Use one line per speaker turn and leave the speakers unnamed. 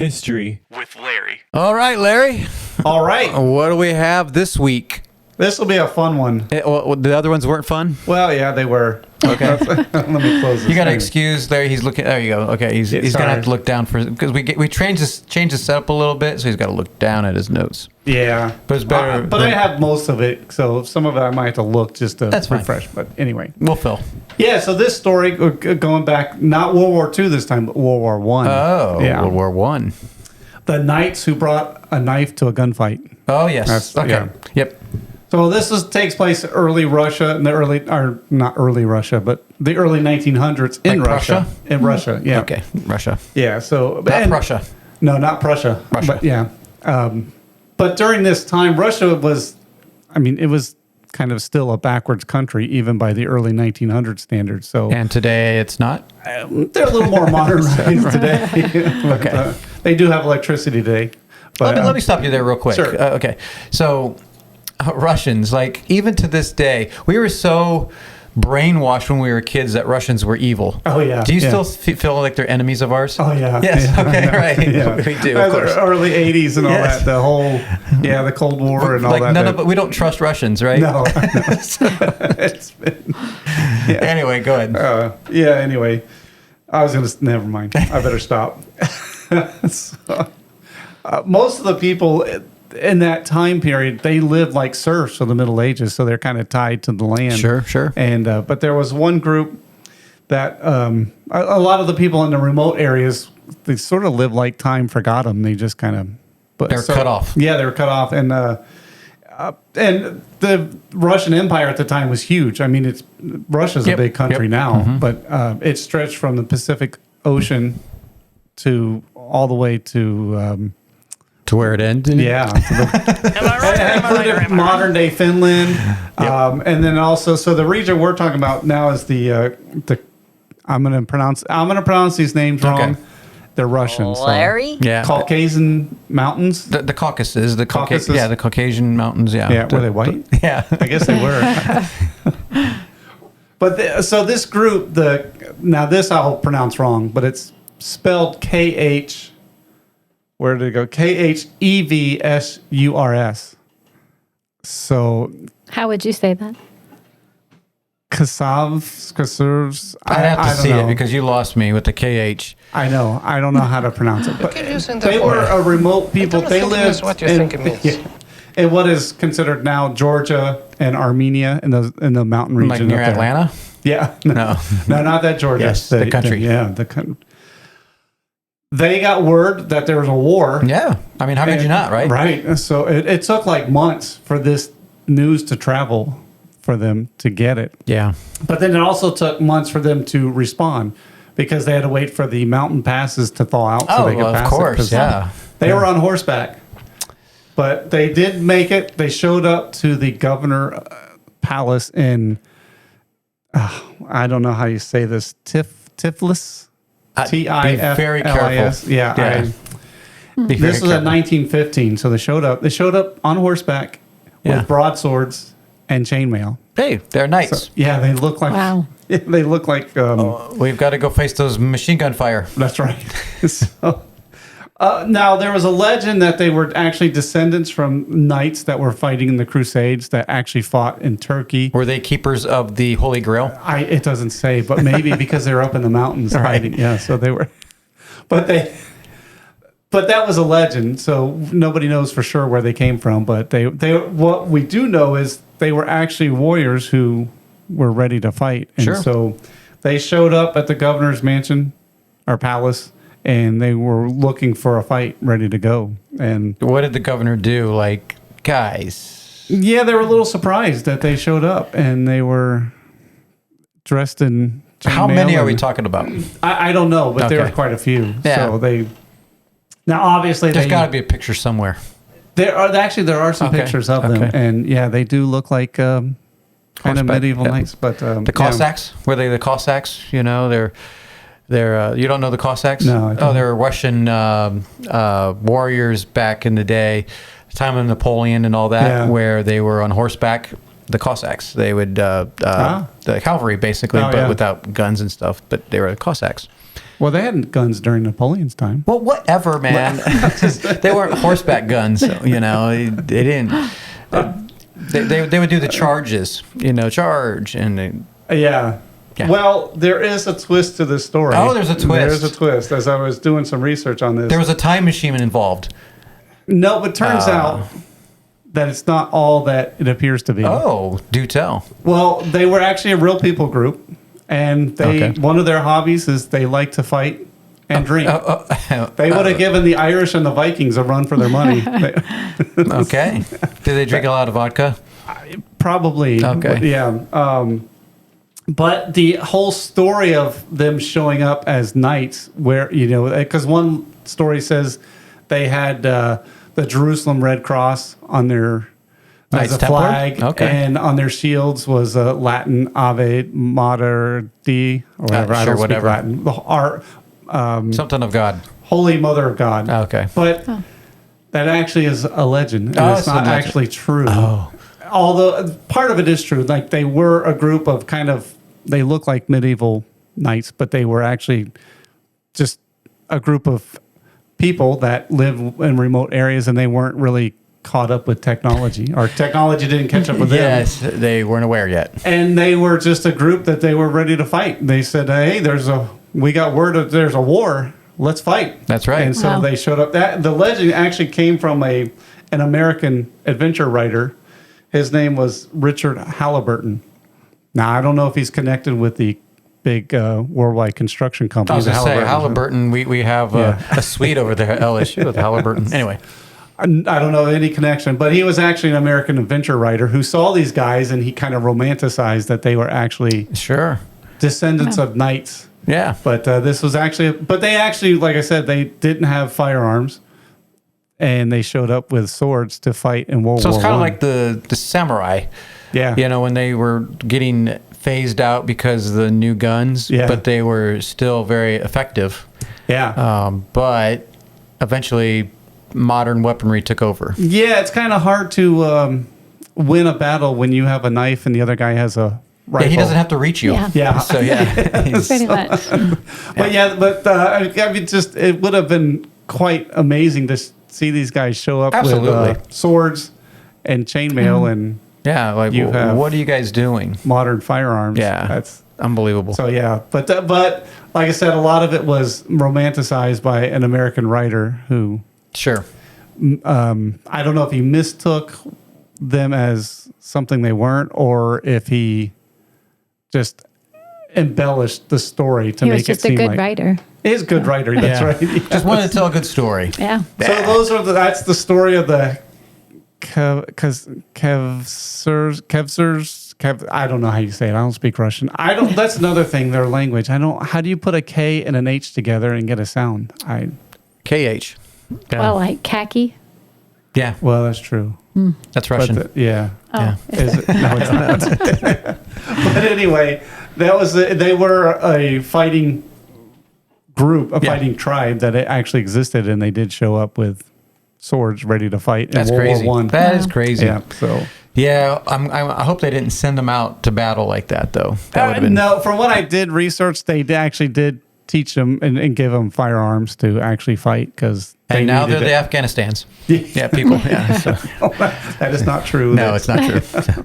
History with Larry.
All right, Larry.
All right.
What do we have this week?
This will be a fun one.
The other ones weren't fun?
Well, yeah, they were.
Okay.
Let me close this.
You got to
thing.
excuse Larry. He's looking. There you go. Okay. He's going to have to look down for, because we changed the setup a little bit, so he's got to look down at his notes.
Yeah.
But it's better.
But I have most of it, so some of it I might have to look just to refresh.
Fine.
But anyway.
We'll fill.
Yeah, so this story, going back, not World War II this time, but World War One.
Oh, yeah. World War One.
The knights who brought a knife to a gunfight.
Oh, yes. Okay.
Yeah.
Yep.
So this takes place early Russia, in the not early Russia, but the early 1900s in
Like
Russia.
Prussia?
In Russia, yeah.
Okay. Russia.
Yeah, so...
Not Prussia.
No, not Prussia.
Russia.
But yeah. But during this time, Russia was, it was kind of still a backwards country, even by the early 1900 standards. So
And today it's not?
they're a little more modernized today. But,
Okay.
they do have electricity today. But,
Let me stop you there real quick.
Sure.
Okay. So, Russians, like, even to this day, we were so brainwashed when we were kids that Russians were evil.
Oh, yeah.
Do you
yeah.
still feel like they're enemies of ours?
Oh, yeah.
Yes.
Yeah,
Okay,
yeah,
right.
Yeah.
We do, of course.
Early 80s and all
Yes.
that. The whole, the Cold War and all
Like,
that.
we don't trust Russians, right?
No. It's been,
Anyway, go ahead.
anyway. I was going to, never mind. I better stop. So, most of the people in that time period, they lived like serfs of the Middle Ages, so they're kind of tied to the land.
Sure.
And but there was one group that a lot of the people in the remote areas, they sort of lived like time forgot them. They just kind of
They're cut off.
Yeah, they were cut off, and the Russian Empire at the time was huge. Russia's a big country now, but it stretched from the Pacific Ocean to all the way to
where it ended?
yeah. Modern day Finland, and then also the region we're talking about now is the I'm gonna pronounce these names wrong. They're Russian.
Larry?
Yeah.
Caucasian mountains.
The Caucasus.
Caucasus.
Yeah, the Caucasian mountains, yeah.
Yeah, were they white?
Yeah.
I guess they were. But so this group, now this I'll pronounce wrong, but it's spelled KH. Where did it go? Khevsurs. So
How would you say that?
Khevsurs.
I have to
don't
see
know.
it because you lost me with the KH.
I know. I don't know how to pronounce it. But
using
they
the
were
word.
a remote people.
don't
They
think it
lived
means what you think it means.
in what is considered now Georgia and Armenia in the mountain region.
Like near
up there.
Atlanta?
Yeah.
No.
No, not that Georgia.
Yes, the country.
The country. They got word that there was a war.
Yeah. I mean, how could you not, right?
Right. So it took like months for this news to travel for them to get it.
Yeah.
But then it also took months for them to respond because they had to wait for the mountain passes to thaw out so they could
of
pass
course.
it. 'Cause
Yeah.
They were on horseback. But they did make it. They showed up to the governor palace in, I don't know how you say this, Tiflis?
Be very
Tiflis.
careful.
Yeah.
Be very
This was in
careful.
1915, so they showed up. They showed up on horseback
Yeah.
with broadswords and chainmail.
Hey, they're knights.
Yeah, they look like.
Wow.
They look like.
We've got to go face those machine gun fire.
That's right. So, now there was a legend that they were actually descendants from knights that were fighting in the Crusades that actually fought in Turkey.
Were they keepers of the Holy Grail?
It doesn't say, but maybe because they were up in the mountains fighting. Yeah, so they were. But that was a legend, so nobody knows for sure where they came from. But they what we do know is they were actually warriors who were ready to fight. And
Sure.
so they showed up at the governor's mansion or palace, and they were looking for a fight ready to go. And
What did the governor do? Like, guys.
yeah, they were a little surprised that they showed up, and they were dressed in
How
chainmail
many are
and-
we talking about?
I don't know, but there
Okay.
were quite a few.
Yeah.
So they now obviously
There's
they
got to be a picture somewhere.
there are some
Okay.
pictures of them,
Okay.
and yeah, they do look like kind of
Horseback,
medieval
yeah.
knights. But
The Cossacks? Were they the Cossacks? You know, they're you don't know the Cossacks?
No, I don't.
Oh, they're Russian warriors back in the day, time of Napoleon and all that,
Yeah.
where they were on horseback. The Cossacks, they would the cavalry basically,
Oh,
but
yeah.
without guns and stuff. But they were the Cossacks.
Well, they had guns during Napoleon's time.
Well, whatever, man. They weren't horseback guns, you know. They didn't. They would do the charges, you know, charge and.
Yeah. Well, there is a twist to this story.
Oh, there's a twist.
There's a twist. As I was doing some research on this,
There was a time machine involved.
no, but turns out that it's not all that it appears to be.
Oh, do tell.
Well, they were actually a real people group, and one of their hobbies is they like to fight and drink. They would have given the Irish and the Vikings a run for their money.
Okay. Did they drink a lot of vodka?
Probably.
Okay.
Yeah. But the whole story of them showing up as knights, where, you know, because one story says they had the Jerusalem Red Cross on their
Knights
as a
Templar?
flag,
Okay.
and on their shields was a Latin Ave Mater Dei, or whatever. I
sure,
don't
whatever.
speak Latin. Our
Something of God.
Holy Mother of God.
Okay.
But that actually is a legend. And
Oh,
it's
it's a
not
legend.
actually true.
Oh.
Although part of it is true. Like, they were a group of they look like medieval knights, but they were actually just a group of people that live in remote areas, and they weren't really caught up with technology, or technology didn't catch up with them.
Yes, they weren't aware yet.
And they were just a group that they were ready to fight. They said, "Hey, we got word that there's a war. Let's fight."
That's right.
And so
Wow.
they showed up. That the legend actually came from an American adventure writer. His name was Richard Halliburton. Now, I don't know if he's connected with the big worldwide construction
I
company.
was going to say,
Halliburton.
Halliburton, we have a suite over there at LSU with Halliburton. Anyway.
I don't know any connection, but he was actually an American adventure writer who saw these guys, and he kind of romanticized that they were actually
Sure.
descendants of knights.
Yeah.
But this was actually, they actually, like I said, they didn't have firearms, and they showed up with swords to fight in World
So
War
it's kind of
I.
like the samurai,
Yeah.
you know, when they were getting phased out because of the new guns,
Yeah.
but they were still very effective.
Yeah.
But eventually modern weaponry took over.
Yeah, it's kind of hard to win a battle when you have a knife and the other guy has a
Yeah,
rifle.
he doesn't have to reach you.
Yeah.
Yeah.
So yeah. He's-
Pretty much.
I mean, just it would have been quite amazing to see these guys show up
Absolutely.
with swords and chainmail and
yeah, like
You have-
what are you guys doing?
modern firearms.
Yeah.
That's
Unbelievable.
so yeah. But like I said, a lot of it was romanticized by an American writer who
Sure.
I don't know if he mistook them as something they weren't, or if he just embellished the story to
He
make
was
it
just a
seem
good
like
writer.
he's a good writer. That's
Yeah.
right.
Just wanted to tell a good story.
Yeah.
So that's the story of the Khevsurs. I don't know how you say it. I don't speak Russian. That's another thing. Their language. How do you put a K and an H together and get a sound?
KH. Yeah.
Well, like khaki.
Yeah,
Well, that's true.
that's Russian.
Yeah.
Oh.
Yeah.
Is it? No, it's not. But anyway, they were a fighting group, a fighting tribe that actually existed, and they did show up with swords ready to fight in
That's
World
crazy.
War One.
That is crazy.
Yeah. So
Yeah, I hope they didn't send them out to battle like that, though. That would have been
no. From what I did research, they actually did teach them and give them firearms to actually fight because.
And now they're the Afghanistans. Yeah, people. Yeah. So.
That is not true.
No, it's not true.